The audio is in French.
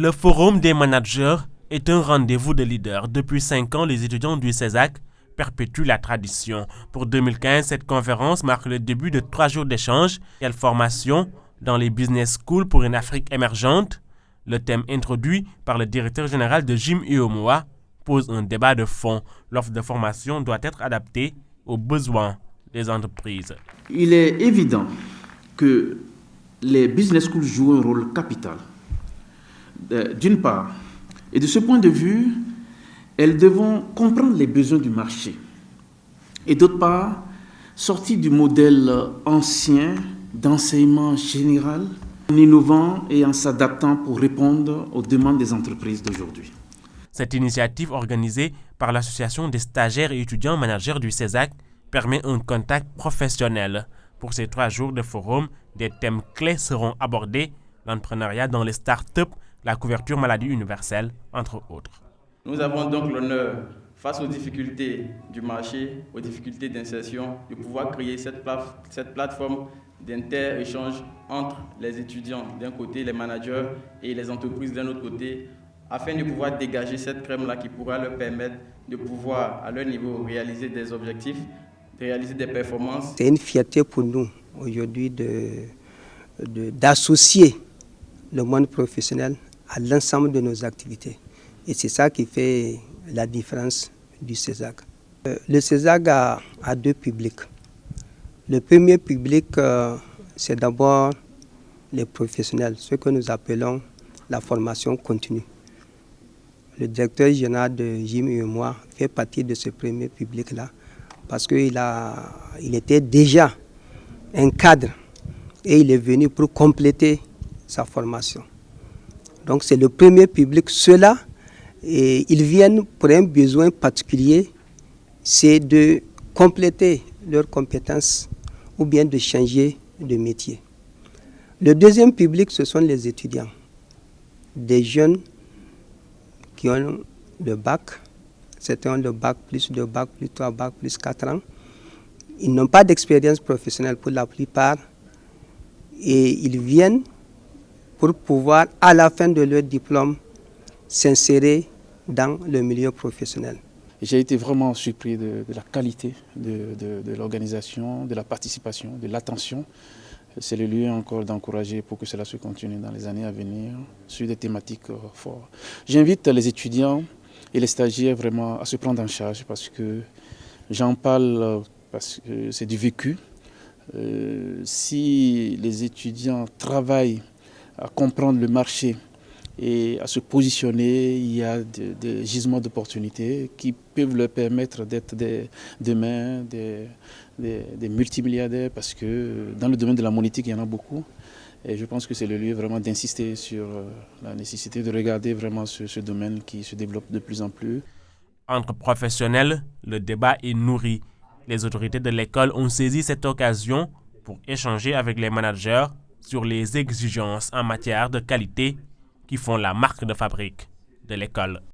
Le Forum des managers est un rendez-vous de leaders. Depuis 5 ans, les étudiants du CESAC perpétuent la tradition. Pour 2015, cette conférence marque le début de 3 jours d'échanges et de formation dans les business schools pour une Afrique émergente. Le thème introduit par le directeur général de Jim Iyomoa pose un débat de fond. L'offre de formation doit être adaptée aux besoins des entreprises. Il est évident que les business schools jouent un rôle capital. D'une part, et de ce point de vue, elles devront comprendre les besoins du marché. Et d'autre part, sortir du modèle ancien d'enseignement général, en innovant et en s'adaptant pour répondre aux demandes des entreprises d'aujourd'hui. Cette initiative organisée par l'Association des stagiaires et étudiants managers du CESAC permet un contact professionnel. Pour ces 3 jours de forum, des thèmes clés seront abordés, l'entrepreneuriat dans les startups, la couverture maladie universelle, entre autres. Nous avons donc l'honneur, face aux difficultés du marché, aux difficultés d'insertion, de pouvoir créer cette plateforme d'inter-échange entre les étudiants d'un côté, les managers et les entreprises d'un autre côté, afin de pouvoir dégager cette crème-là qui pourra leur permettre de pouvoir, à leur niveau, réaliser des objectifs, de réaliser des performances. C'est une fierté pour nous aujourd'hui d'associer le monde professionnel à l'ensemble de nos activités. Et c'est ça qui fait la différence du CESAC. Le CESAC a 2 publics. Le premier public, c'est d'abord les professionnels, ce que nous appelons la formation continue. Le directeur général de Jim Iyomoa fait partie de ce premier public-là parce qu'il était déjà un cadre et il est venu pour compléter sa formation. Donc c'est le premier public. Ceux-là, ils viennent pour un besoin particulier, c'est de compléter leurs compétences ou bien de changer de métier. Le deuxième public, ce sont les étudiants, des jeunes qui ont le bac, certains ont le bac plus 2, bac plus 3, bac plus 4 ans. Ils n'ont pas d'expérience professionnelle pour la plupart et ils viennent pour pouvoir, à la fin de leur diplôme, s'insérer dans le milieu professionnel. J'ai été vraiment surpris de la qualité de l'organisation, de la participation, de l'attention. C'est le lieu encore d'encourager pour que cela se continue dans les années à venir sur des thématiques fortes. J'invite les étudiants et les stagiaires vraiment à se prendre en charge parce que j'en parle parce que c'est du vécu. Si les étudiants travaillent à comprendre le marché et à se positionner, il y a des gisements d'opportunités qui peuvent leur permettre d'être demain des multimilliardaires parce que dans le domaine de la monétique, il y en a beaucoup. Et je pense que c'est le lieu vraiment d'insister sur la nécessité de regarder vraiment ce domaine qui se développe de plus en plus. Entre professionnels, le débat est nourri. Les autorités de l'école ont saisi cette occasion pour échanger avec les managers sur les exigences en matière de qualité qui font la marque de fabrique de l'école.